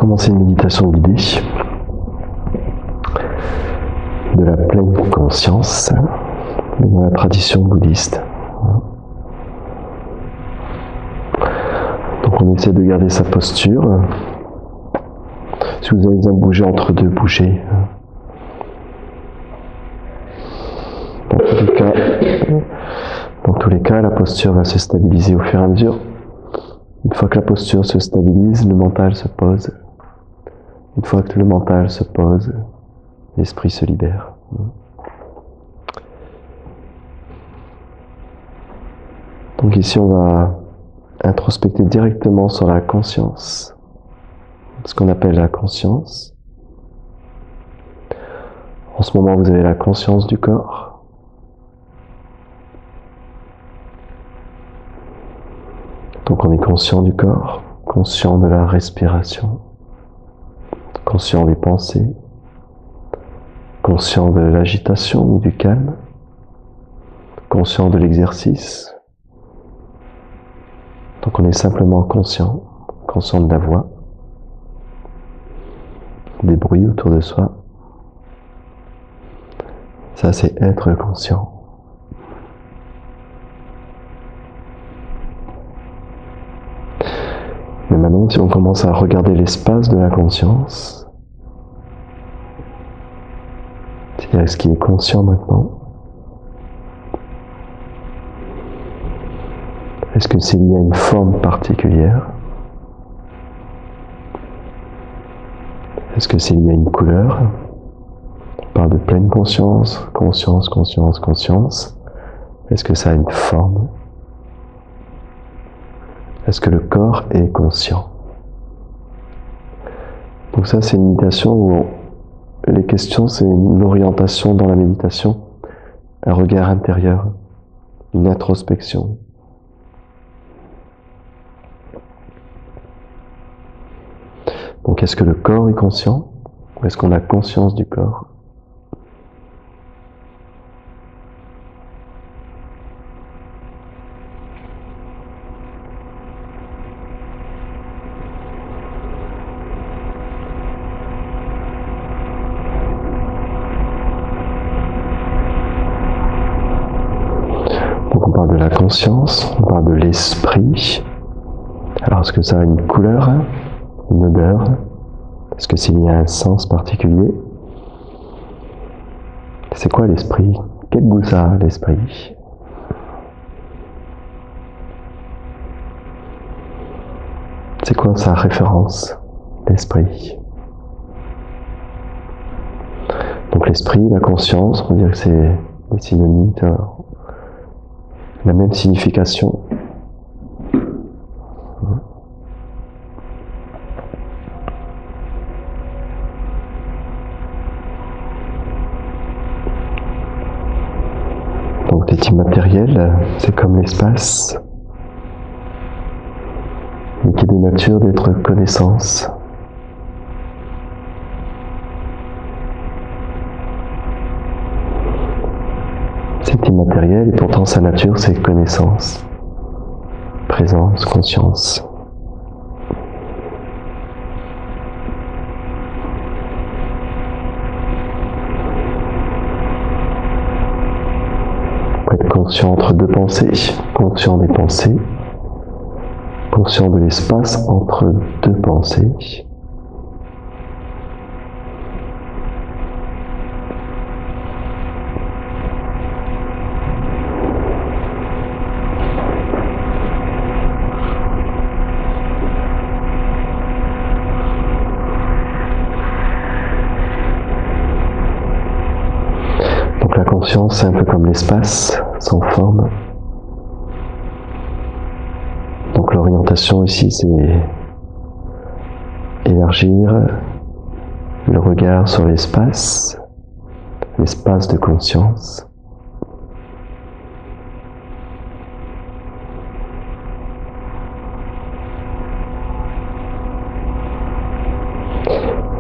commencer une méditation guidée de la pleine conscience, mais dans la tradition bouddhiste. Donc on essaie de garder sa posture. Si vous avez besoin de bouger entre deux, bougez. Dans tous les cas, la posture va se stabiliser au fur et à mesure. Une fois que la posture se stabilise, le mental se pose. Une fois que le mental se pose, l'esprit se libère. Donc ici, on va introspecter directement sur la conscience, ce qu'on appelle la conscience. En ce moment, vous avez la conscience du corps. Donc on est conscient du corps, conscient de la respiration, conscient des pensées, conscient de l'agitation ou du calme, conscient de l'exercice. Donc on est simplement conscient, conscient de la voix, des bruits autour de soi. Ça, c'est être conscient. Mais maintenant, si on commence à regarder l'espace de la conscience, c'est-à-dire ce qui est conscient maintenant, est-ce que c'est lié à une forme particulière? Est-ce que c'est lié à une couleur? On parle de pleine conscience, conscience, conscience, conscience. Est-ce que ça a une forme? Est-ce que le corps est conscient? Donc ça, c'est une méditation où les questions, c'est une orientation dans la méditation, un regard intérieur, une introspection. Donc est-ce que le corps est conscient ou est-ce qu'on a conscience du corps? Donc on parle de la conscience, on parle de l'esprit. Alors est-ce que ça a une couleur, une odeur? Est-ce que c'est lié à un sens particulier? C'est quoi l'esprit? Quel goût ça a, l'esprit? C'est quoi sa référence, l'esprit? Donc l'esprit, la conscience, on dirait que c'est des synonymes, la même signification. Donc c'est immatériel, c'est comme l'espace, mais qui est de nature d'être connaissance. C'est immatériel et pourtant sa nature c'est connaissance, présence, conscience. Être conscient entre deux pensées, conscient des pensées, conscient de l'espace entre deux pensées. La conscience, c'est un peu comme l'espace, sans forme. Donc l'orientation ici, c'est élargir le regard sur l'espace de conscience.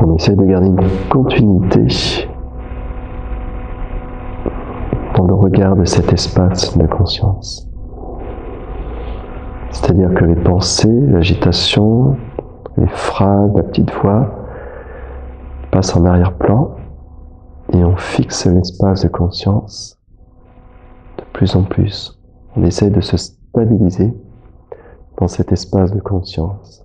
On essaie de garder une continuité dans le regard de cet espace de conscience. C'est-à-dire que les pensées, l'agitation, les phrases, la petite voix passent en arrière-plan et on fixe l'espace de conscience de plus en plus. On essaie de se stabiliser dans cet espace de conscience.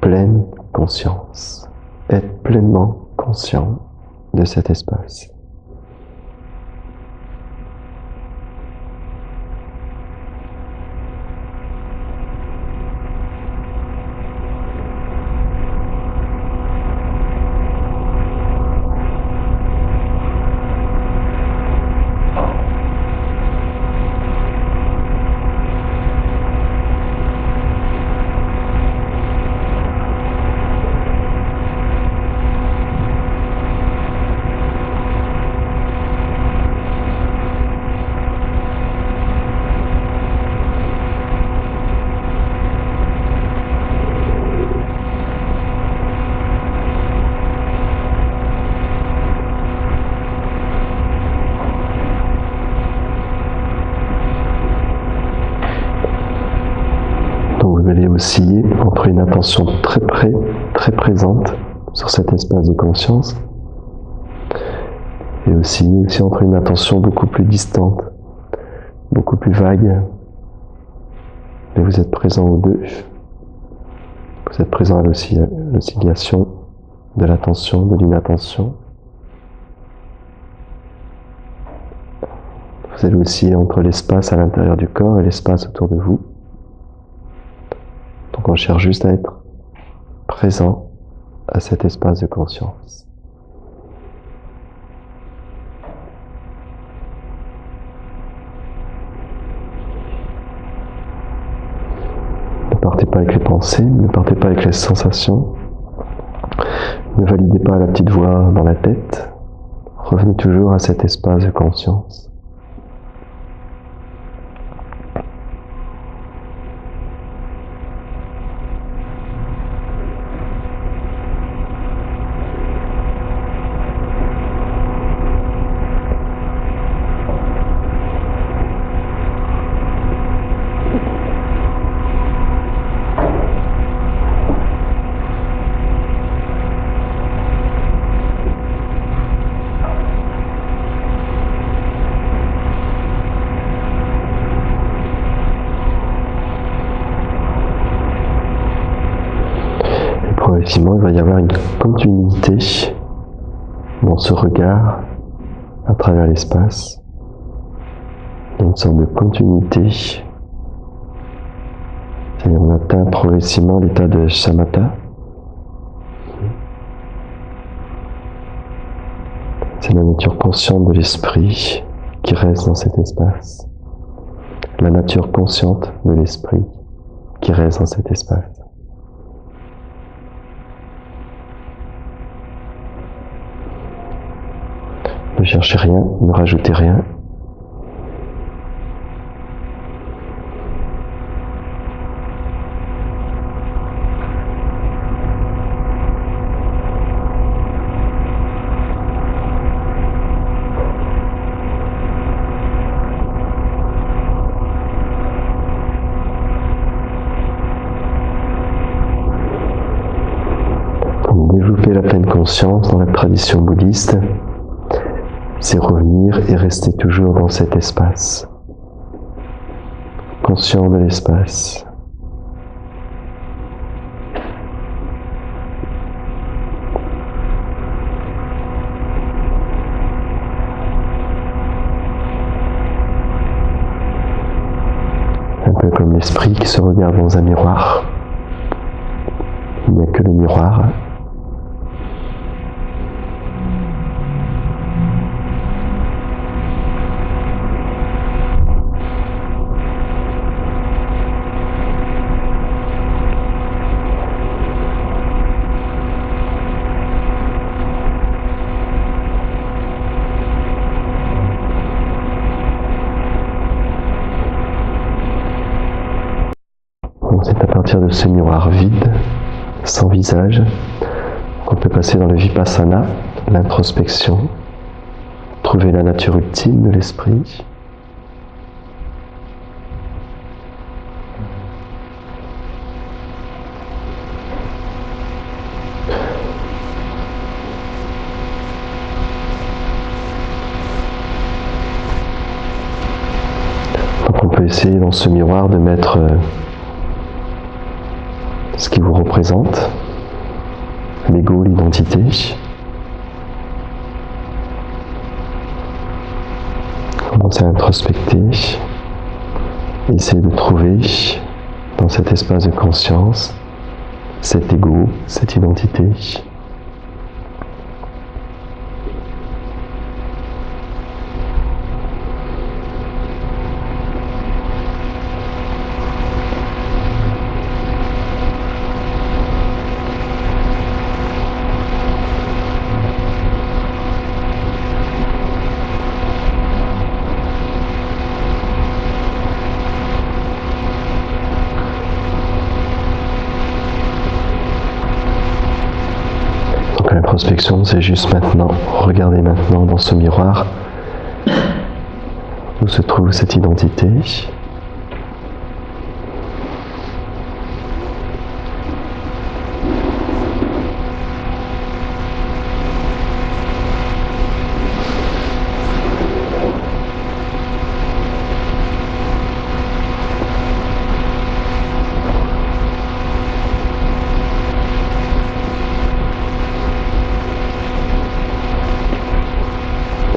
Pleine conscience. Être pleinement conscient de cet espace. Vous allez osciller entre une attention très présente sur cet espace de conscience et osciller aussi entre une attention beaucoup plus distante, beaucoup plus vague. Mais vous êtes présent aux deux. Vous êtes présent à l'oscillation de l'attention, de l'inattention. Vous allez osciller entre l'espace à l'intérieur du corps et l'espace autour de vous. Donc on cherche juste à être présent à cet espace de conscience. Ne partez pas avec les pensées, ne partez pas avec les sensations. Ne validez pas la petite voix dans la tête. Revenez toujours à cet espace de conscience. Progressivement, il va y avoir une continuité dans ce regard à travers l'espace, une sorte de continuité. C'est-à-dire on atteint progressivement l'état de samatha. C'est la nature consciente de l'esprit qui reste dans cet espace. La nature consciente de l'esprit qui reste dans cet espace. Ne cherchez rien, ne rajoutez rien. Développer la pleine conscience dans la tradition bouddhiste, c'est revenir et rester toujours dans cet espace, conscient de l'espace. Un peu comme l'esprit qui se regarde dans un miroir. Il n'y a que le miroir. C'est à partir de ce miroir vide, sans visage, qu'on peut passer dans le vipassana, l'introspection, trouver la nature ultime de l'esprit. ce miroir de mettre ce qui vous représente, l'ego, l'identité. Commencez à introspecter, essayez de trouver dans cet espace de conscience cet ego, cette identité. L'introspection, c'est juste maintenant, regardez maintenant dans ce miroir où se trouve cette identité.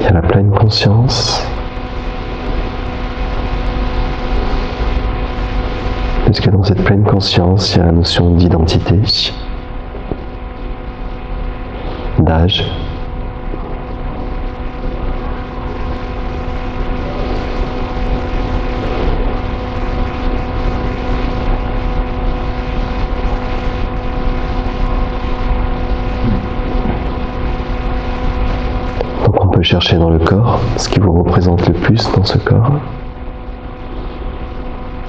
Il y a la pleine conscience, puisque dans cette pleine conscience, il y a la notion d'identité, d'âge, chercher dans le corps ce qui vous représente le plus dans ce corps.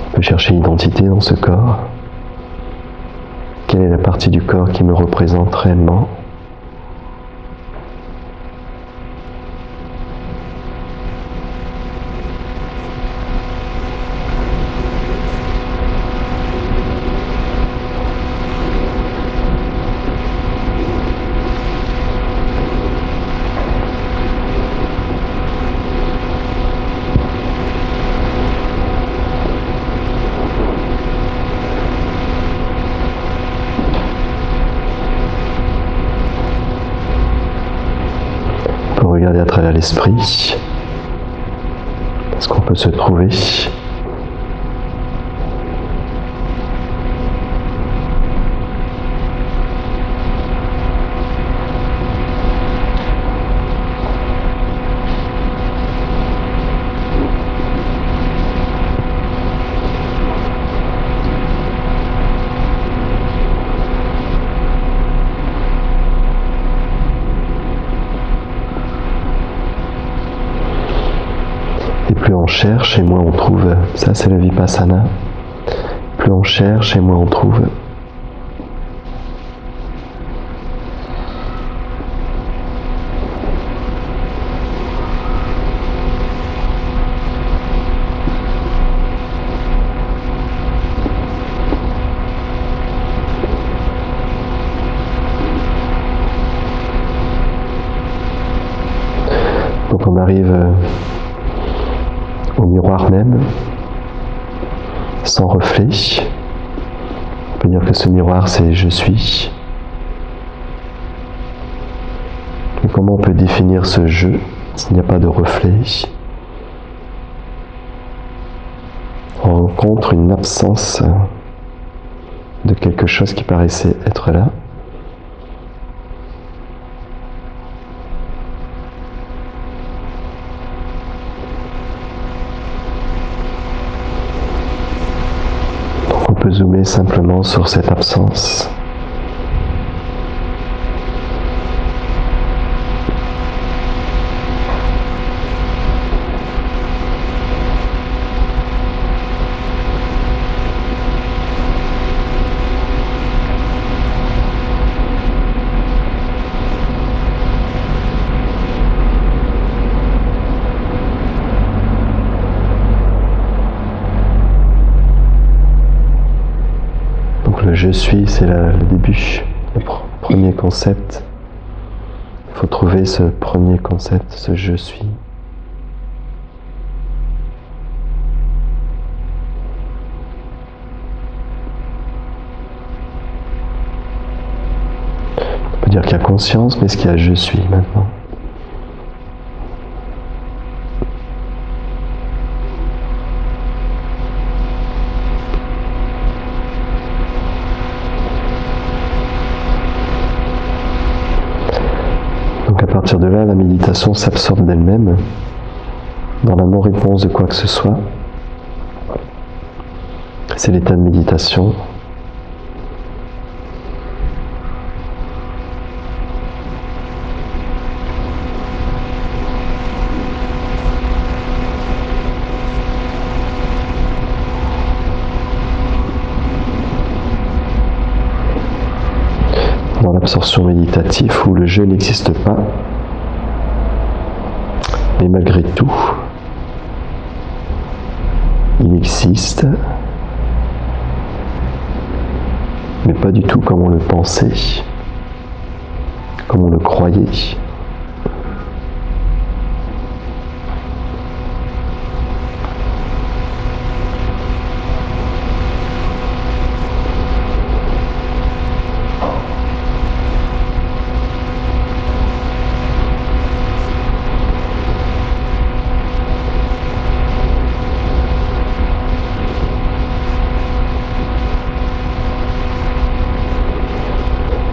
On peut chercher l'identité dans ce corps. Quelle est la partie du corps qui me représente réellement ? Regarder à travers l'esprit, est-ce qu'on peut se trouver ? Plus on cherche et moins on trouve. Ça, c'est le vipassana. Plus on cherche et moins on trouve. Quand on arrive au miroir même, sans reflet, on peut dire que ce miroir c'est je suis. Et comment on peut définir ce je s'il n'y a pas de reflet ? On rencontre une absence de quelque chose qui paraissait être là. On peut zoomer simplement sur cette absence. Le je suis, c'est le début, le premier concept. Il faut trouver ce premier concept, ce je suis. peut dire qu'il y a conscience, mais est-ce qu'il y a je suis maintenant? Donc à partir de là, la méditation s'absorbe d'elle-même dans la non-réponse de quoi que ce soit. C'est l'état de méditation. Dans l'absorption méditative où le je n'existe pas, mais malgré tout, il existe, mais pas du tout comme on le pensait, comme on le croyait.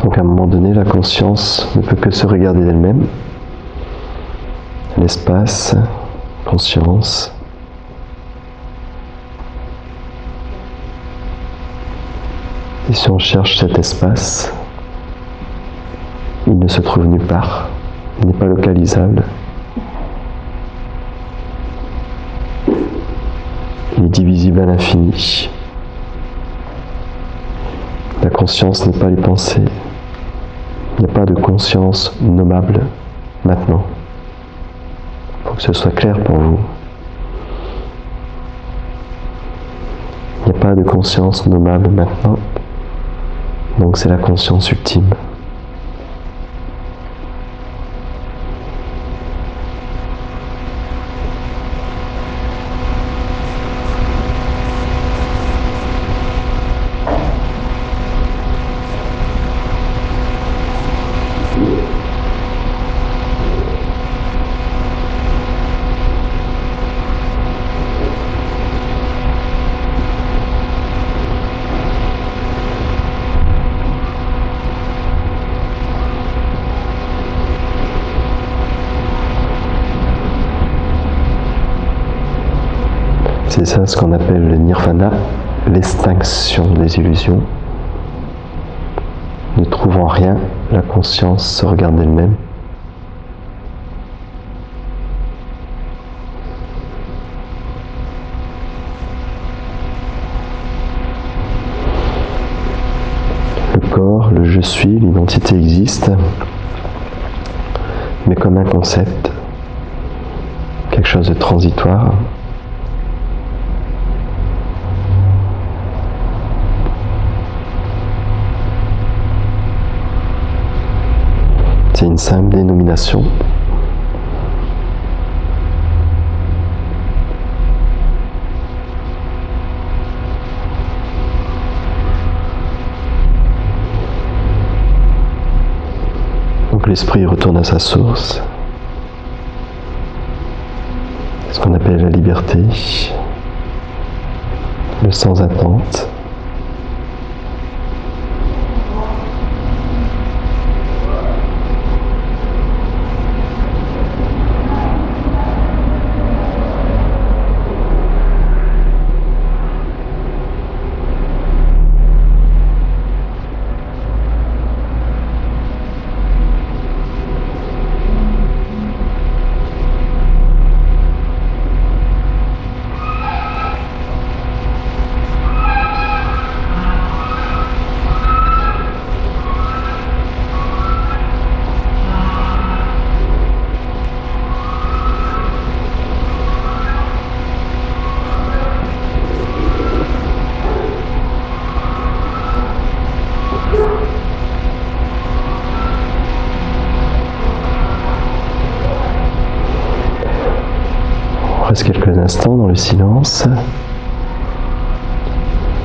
Donc à un moment donné, la conscience ne peut que se regarder d'elle-même. L'espace, conscience. Et si on cherche cet espace, il ne se trouve nulle part. Il n'est pas localisable. Il est divisible à l'infini. La conscience n'est pas les pensées. Il n'y a pas de conscience nommable maintenant. Il faut que ce soit clair pour vous. Il n'y a pas de conscience nommable maintenant. Donc c'est la conscience ultime. C'est ça ce qu'on appelle le nirvana, l'extinction des illusions. Ne trouvant rien, la conscience se regarde elle-même. Le corps, le je suis, l'identité existe, mais comme un concept, quelque chose de transitoire. C'est une simple dénomination. Donc l'esprit retourne à sa source. Ce qu'on appelle la liberté, le sans attente. Quelques instants dans le silence,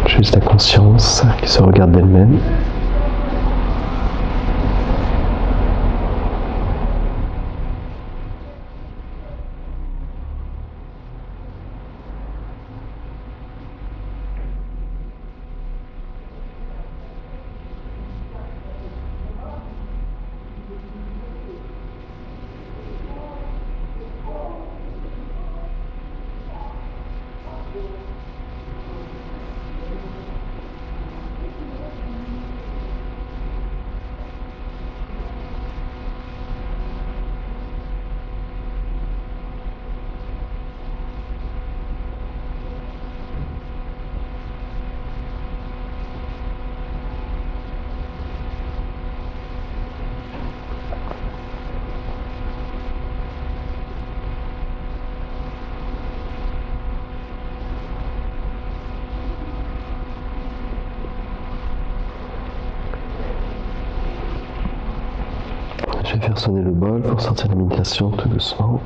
juste la conscience qui se regarde d'elle-même. Je vais faire sonner le bol pour sortir la méditation tout doucement.